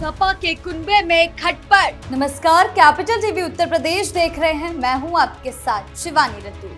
सपा के कुनबे में खटपट। नमस्कार, कैपिटल टीवी उत्तर प्रदेश देख रहे हैं। मैं हूं आपके साथ शिवानी रतू।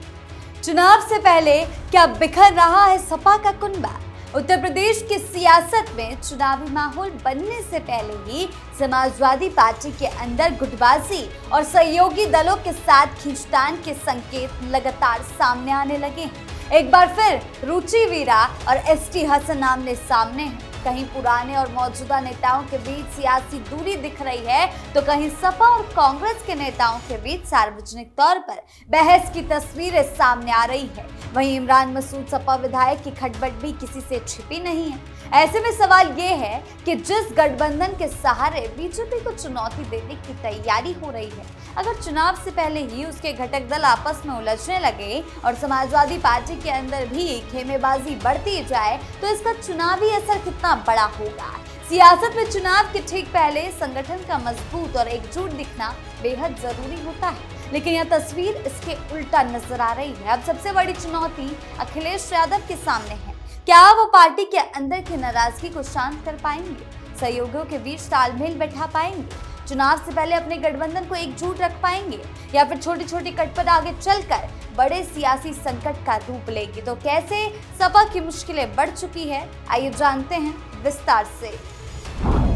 चुनाव से पहले क्या बिखर रहा है सपा का कुनबा? उत्तर प्रदेश की सियासत में चुनावी माहौल बनने से पहले ही समाजवादी पार्टी के अंदर गुटबाजी और सहयोगी दलों के साथ खींचतान के संकेत लगातार सामने आने लगे हैं। एक बार फिर रुचि वीरा और एसटी हसन आमने सामने हैं। कहीं पुराने और मौजूदा नेताओं के बीच सियासी दूरी दिख रही है, तो कहीं सपा और कांग्रेस के नेताओं के बीच सार्वजनिक तौर पर बहस की तस्वीरें सामने आ रही है। वहीं इमरान मसूद सपा विधायक की खटपट भी किसी से छिपी नहीं है। ऐसे में सवाल ये है कि जिस गठबंधन के सहारे बीजेपी को चुनौती देने की तैयारी हो रही है, अगर चुनाव से पहले ही उसके घटक दल आपस में उलझने लगे और समाजवादी पार्टी के अंदर भी खेमेबाजी बढ़ती जाए, तो इसका चुनावी असर कितना बड़ा होगा। सियासत में चुनाव के ठीक पहले संगठन का मजबूत और एकजुट दिखना बेहद जरूरी होता है, लेकिन यह तस्वीर इसके उल्टा नजर आ रही है। अब सबसे बड़ी चुनौती अखिलेश यादव के सामने है। क्या वो पार्टी के अंदर की नाराजगी को शांत कर पाएंगे? सहयोगियों के बीच तालमेल बैठा पाएंगे? चुनाव से पहले अपने गठबंधन को एकजुट रख पाएंगे, या फिर छोटी छोटी कटपट आगे चलकर बड़े सियासी संकट का रूप लेगी? तो कैसे सपा की मुश्किलें बढ़ चुकी है, आइए जानते हैं विस्तार से।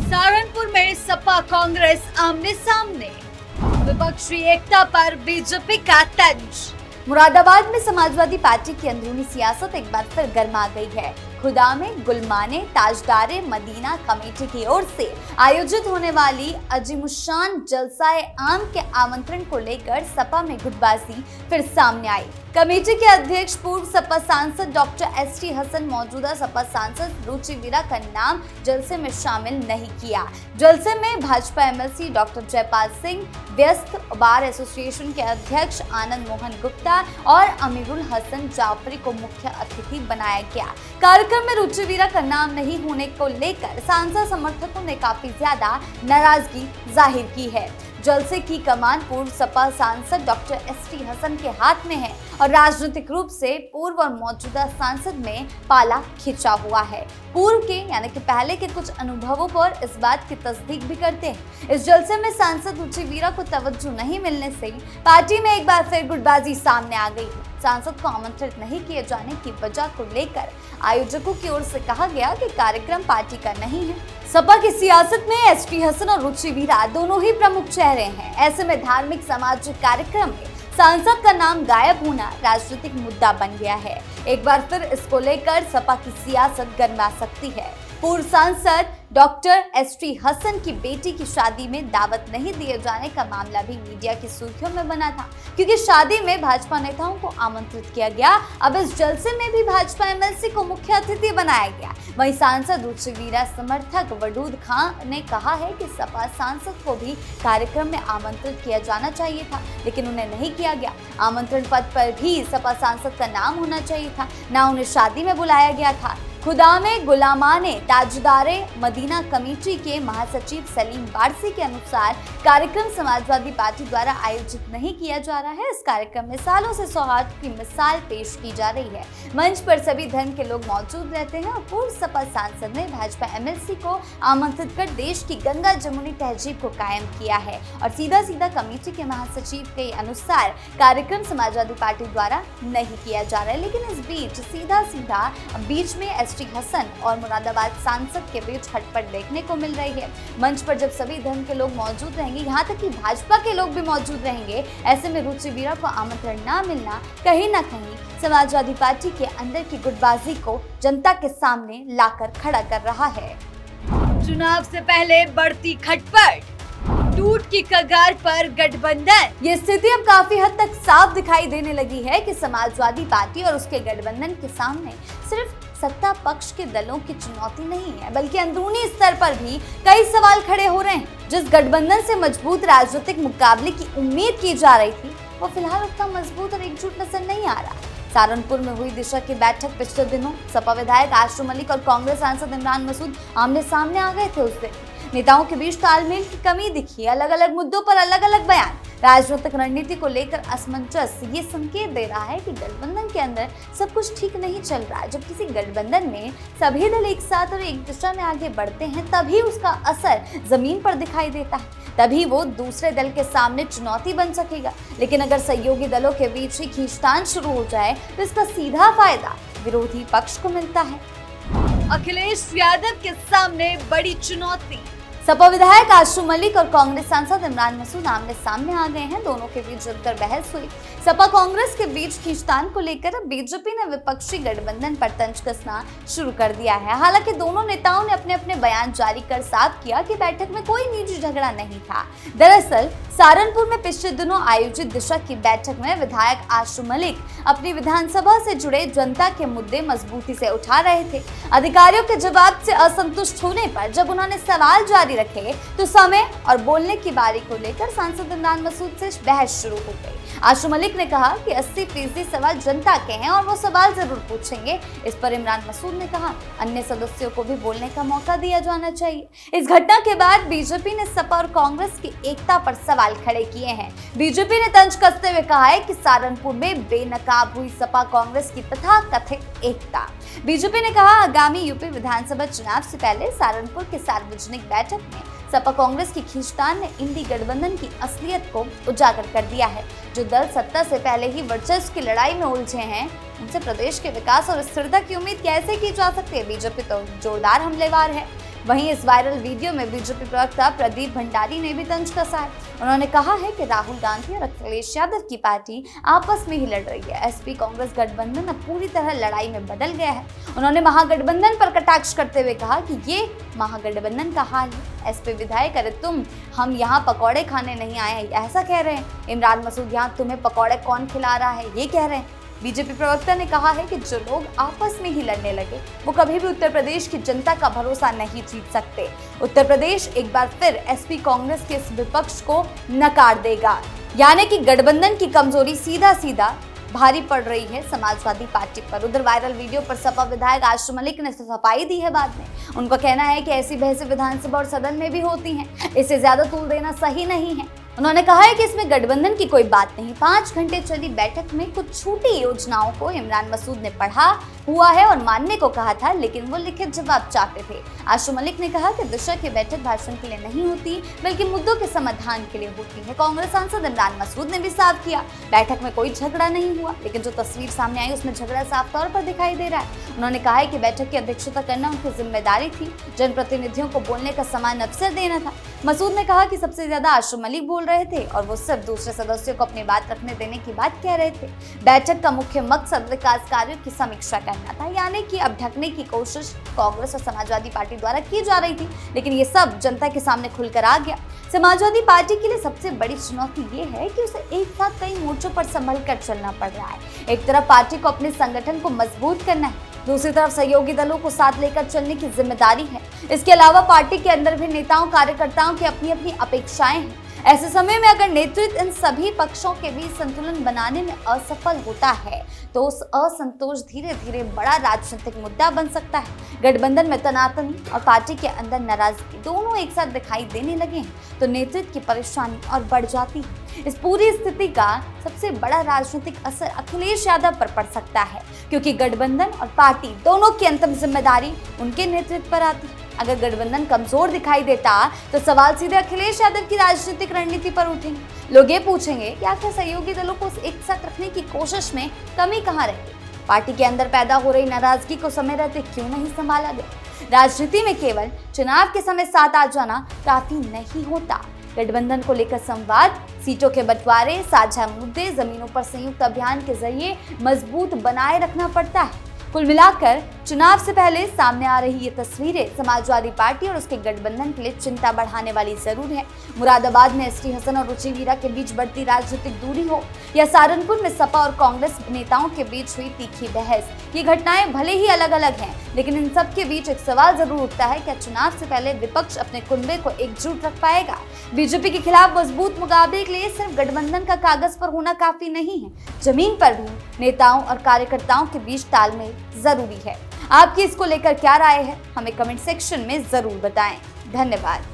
सहारनपुर में सपा कांग्रेस आमने सामने, विपक्षी एकता पर बीजेपी का तंज। मुरादाबाद में समाजवादी पार्टी की अंदरूनी सियासत एक बार फिर गर्मा गई है। खुदा में गुलमाने ताजदारे मदीना कमेटी की ओर से आयोजित होने वाली अजीमुशान जलसाए आम के आमंत्रण को लेकर सपा में गुटबाजी फिर सामने आई। कमेटी के अध्यक्ष पूर्व सपा सांसद डॉक्टर एसटी हसन मौजूदा सपा सांसद रुचि वीरा का नाम जलसे में शामिल नहीं किया। जलसे में भाजपा एमएलसी डॉक्टर जयपाल सिंह, व्यस्त बार एसोसिएशन के अध्यक्ष आनंद मोहन गुप्ता और अमीरुल हसन जाफरी को मुख्य अतिथि बनाया गया। कार्यक्रम में रुचि वीरा का नाम नहीं होने को लेकर सांसद समर्थकों ने काफी ज्यादा नाराजगी जाहिर की है। जलसे की कमान पूर्व सपा सांसद डॉक्टर एसटी हसन के हाथ में है और राजनीतिक रूप से पूर्व और मौजूदा सांसद में पाला खिंचा हुआ है। पूर्व के यानी कि पहले के कुछ अनुभवों पर इस बात की तस्दीक भी करते हैं। इस जलसे में सांसद रुचि वीरा को तवज्जो नहीं मिलने से पार्टी में एक बार फिर गुटबाजी सामने आ गई है। सांसद को आमंत्रित नहीं किए जाने की वजह को लेकर आयोजकों की ओर से कहा गया कि कार्यक्रम पार्टी का नहीं है। सपा की सियासत में एसटी हसन और रुचि वीरा दोनों ही प्रमुख चेहरे हैं। ऐसे में धार्मिक सामाजिक कार्यक्रम में सांसद का नाम गायब होना राजनीतिक मुद्दा बन गया है। एक बार फिर इसको लेकर सपा की सियासत गरमा सकती है। पूर्व सांसद डॉक्टर एसटी हसन की बेटी की शादी में दावत नहीं दिए जाने का मामला भी मीडिया की सुर्खियों में बना था, क्योंकि शादी में भाजपा नेताओं को आमंत्रित किया गया। अब इस जलसे में भी भाजपा एमएलसी को मुख्य अतिथि बनाया गया। वहीं सांसद रुचि वीरा समर्थक वडूद खां ने कहा है कि सपा सांसद को भी कार्यक्रम में आमंत्रित किया जाना चाहिए था, लेकिन उन्हें नहीं किया गया। आमंत्रण पत्र पर भी सपा सांसद का नाम होना चाहिए था, ना उन्हें शादी में बुलाया गया था। खुदा में गुलामाने ताजदारे मदीना कमेटी के महासचिव सलीम वारसी के अनुसार कार्यक्रम समाजवादी पार्टी द्वारा आयोजित नहीं किया जा रहा है। इस कार्यक्रम में सालों से सौहार्द की मिसाल पेश की जा रही है। मंच पर सभी धर्म के लोग मौजूद रहते हैं और पूर्व सपा सांसद ने भाजपा एमएलसी को आमंत्रित कर देश की गंगा जमुनी तहजीब को कायम किया है। और सीधा सीधा कमेटी के महासचिव के अनुसार कार्यक्रम समाजवादी पार्टी द्वारा नहीं किया जा रहा है। लेकिन इस बीच सीधा सीधा बीच में एसटी हसन और मुरादाबाद सांसद के बीच खटपट देखने को मिल रही है। मंच पर जब सभी धर्म के लोग मौजूद रहेंगे, यहाँ तक कि भाजपा के लोग भी मौजूद रहेंगे, ऐसे में रुचि वीरा को आमंत्रण न मिलना कहीं ना कहीं समाजवादी पार्टी के अंदर की गुटबाजी को जनता के सामने लाकर खड़ा कर रहा है। चुनाव से पहले बढ़ती खटपट, टूट की कगार पर गठबंधन। ये स्थिति अब काफी हद तक साफ दिखाई देने लगी है कि समाजवादी पार्टी और उसके गठबंधन के सामने सिर्फ सत्ता पक्ष के दलों की चुनौती नहीं है, बल्कि अंदरूनी स्तर पर भी कई सवाल खड़े हो रहे हैं। जिस गठबंधन से मजबूत राजनीतिक मुकाबले की उम्मीद की जा रही थी, वो फिलहाल उतना मजबूत और एकजुट नजर नहीं आ रहा। सहारनपुर में हुई दिशा की बैठक पिछले दिनों सपा विधायक आशु मलिक और कांग्रेस सांसद इमरान मसूद आमने सामने आ गए थे। उस दिन नेताओं के बीच तालमेल की कमी दिखी, अलग अलग मुद्दों पर अलग अलग बयान। राजनीतिक रणनीति को लेकर असमंजस ये संकेत दे रहा है कि गठबंधन के अंदर सब कुछ ठीक नहीं चल रहा है। जब किसी गठबंधन में सभी दल एक साथ और एक दिशा में आगे बढ़ते हैं तभी उसका असर जमीन पर दिखाई देता है, तभी वो दूसरे दल के सामने चुनौती बन सकेगा। लेकिन अगर सहयोगी दलों के बीच ही खींचतान शुरू हो जाए तो इसका सीधा फायदा विरोधी पक्ष को मिलता है। अखिलेश यादव के सामने बड़ी चुनौती। सपा विधायक आशु मलिक और कांग्रेस सांसद इमरान मसूद आमने सामने आ गए हैं। दोनों के बीच जमकर बहस हुई। सपा कांग्रेस के बीच खींचतान को लेकर अब बीजेपी ने विपक्षी गठबंधन पर तंज कसना शुरू कर दिया है। हालांकि दोनों नेताओं ने अपने अपने बयान जारी कर साफ किया कि बैठक में कोई निजी झगड़ा नहीं था। दरअसल सहारनपुर में पिछले दिनों आयोजित दिशा की बैठक में विधायक आशु मलिक अपनी विधानसभा से जुड़े जनता के मुद्दे मजबूती से उठा रहे थे। अधिकारियों के जवाब से असंतुष्ट होने पर जब उन्होंने सवाल जारी रखे तो समय और बोलने की बारी को लेकर सांसद इमरान मसूद से बहस शुरू हो गई। आशु मलिक ने कहा कि 80% सवाल जनता के हैं और वो सवाल जरूर पूछेंगे। इस पर इमरान मसूद ने कहा अन्य सदस्यों को भी बोलने का मौका दिया जाना चाहिए। इस घटना के बाद बीजेपी ने सपा और कांग्रेस की एकता पर सवाल खड़े किए हैं। बीजेपी ने तंज कसते हुए कहा है कि सहारनपुर में बेनकाब हुई सपा कांग्रेस की तथाकथित एकता। बीजेपी ने कहा आगामी यूपी विधानसभा चुनाव से पहले सहारनपुर के सार्वजनिक बैठक में सपा कांग्रेस की खींचतान ने इंडी गठबंधन की असलियत को उजागर कर दिया है। जो दल सत्ता से पहले ही वर्चस्व की लड़ाई में उलझे हैं उनसे प्रदेश के विकास और स्थिरता की उम्मीद कैसे की जा सकती है। बीजेपी तो जोरदार हमलेवार है। वहीं इस वायरल वीडियो में बीजेपी प्रवक्ता प्रदीप भंडारी ने भी तंज कसा है। उन्होंने कहा है कि राहुल गांधी और अखिलेश यादव की पार्टी आपस में ही लड़ रही है। एसपी कांग्रेस गठबंधन अब पूरी तरह लड़ाई में बदल गया है। उन्होंने महागठबंधन पर कटाक्ष करते हुए कहा कि ये महागठबंधन का हाल है। एसपी विधायक अरे हम यहाँ पकौड़े खाने नहीं आए हैं ऐसा कह रहे हैं। इमरान मसूद यहाँ तुम्हें पकौड़े कौन खिला रहा है ये कह रहे हैं। बीजेपी प्रवक्ता ने कहा है कि जो लोग आपस में ही लड़ने लगे वो कभी भी उत्तर प्रदेश की जनता का भरोसा नहीं जीत सकते। उत्तर प्रदेश एक बार फिर एसपी कांग्रेस के इस विपक्ष को नकार देगा। यानी कि गठबंधन की कमजोरी सीधा सीधा भारी पड़ रही है समाजवादी पार्टी पर। उधर वायरल वीडियो पर सपा विधायक आशु मलिक ने सफाई दी है। बाद में उनका कहना है कि ऐसी बहसें विधानसभा और सदन में भी होती हैं, इसे ज्यादा तूल देना सही नहीं है। उन्होंने कहा है कि इसमें गठबंधन की कोई बात नहीं। 5 घंटे चली बैठक में कुछ छोटी योजनाओं को इमरान मसूद ने पढ़ा हुआ है और मानने को कहा था, लेकिन वो लिखित जवाब चाहते थे। आशु मलिक ने कहा कि दिशा की बैठक भाषण के लिए नहीं होती बल्कि मुद्दों के समाधान के लिए होती है। कांग्रेस सांसद इमरान मसूद ने भी साफ किया बैठक में कोई झगड़ा नहीं हुआ, लेकिन जो तस्वीर सामने आई उसमें झगड़ा साफ तौर पर दिखाई दे रहा है। उन्होंने कहा है कि बैठक की अध्यक्षता करना उनकी जिम्मेदारी थी, जनप्रतिनिधियों को बोलने का समान अवसर देना था। मसूद ने कहा कि सबसे ज्यादा आशु मलिक बोल रहे थे और वो सिर्फ दूसरे सदस्यों को अपनी बात रखने देने की बात कह रहे थे। बैठक का मुख्य मकसद विकास कार्यों की समीक्षा करना था, यानी कि अब ढकने की कोशिश कांग्रेस और समाजवादी पार्टी द्वारा की जा रही थी, लेकिन ये सब जनता के सामने खुलकर आ गया। समाजवादी पार्टी के लिए सबसे बड़ी चुनौती ये है कि उसे एक साथ कई मोर्चों पर संभल कर चलना पड़ रहा है। एक तरफ पार्टी को अपने संगठन को मजबूत करना है, दूसरी तरफ सहयोगी दलों को साथ लेकर चलने की जिम्मेदारी है। इसके अलावा पार्टी के अंदर भी नेताओं कार्यकर्ताओं की अपनी अपनी अपेक्षाएं हैं। ऐसे समय में अगर नेतृत्व इन सभी पक्षों के बीच संतुलन बनाने में असफल होता है तो उस असंतोष धीरे धीरे बड़ा राजनीतिक मुद्दा बन सकता है। गठबंधन में तनातनी और पार्टी के अंदर नाराजगी दोनों एक साथ दिखाई देने लगे हैं तो नेतृत्व की परेशानी और बढ़ जाती है। इस पूरी स्थिति का सबसे बड़ा राजनीतिक असर अखिलेश यादव पर पड़ सकता है, क्योंकि गठबंधन और पार्टी दोनों की अंतिम जिम्मेदारी उनके नेतृत्व पर आती है। अगर गठबंधन कमजोर दिखाई देता तो सवाल सीधे अखिलेश यादव की राजनीतिक रणनीति पर उठेंगे। लोग ये पूछेंगे कि आखिर सहयोगी दलों को एक साथ रखने की कोशिश में कमी कहाँ रही? पार्टी के अंदर पैदा हो रही नाराजगी को समय रहते क्यों नहीं संभाला गया? राजनीति में केवल चुनाव के समय साथ आ जाना काफी नहीं होता। गठबंधन को लेकर संवाद, सीटों के बंटवारे, साझा मुद्दे, जमीनों पर संयुक्त अभियान के जरिए मजबूत बनाए रखना पड़ता है। कुल मिलाकर चुनाव से पहले सामने आ रही ये तस्वीरें समाजवादी पार्टी और उसके गठबंधन के लिए चिंता बढ़ाने वाली जरूर है। मुरादाबाद में एसटी हसन और रुचि वीरा के बीच बढ़ती राजनीतिक दूरी हो या सहारनपुर में सपा और कांग्रेस नेताओं के बीच हुई तीखी बहस, ये घटनाएं भले ही अलग अलग हैं, लेकिन इन सब के बीच एक सवाल जरूर उठता है, क्या चुनाव से पहले विपक्ष अपने कुनबे को एकजुट रख पाएगा? बीजेपी के खिलाफ मजबूत मुकाबले के लिए सिर्फ गठबंधन का कागज पर होना काफी नहीं है, जमीन पर भी नेताओं और कार्यकर्ताओं के बीच तालमेल जरूरी है। आपकी इसको लेकर क्या राय है? हमें कमेंट सेक्शन में जरूर बताएं। धन्यवाद।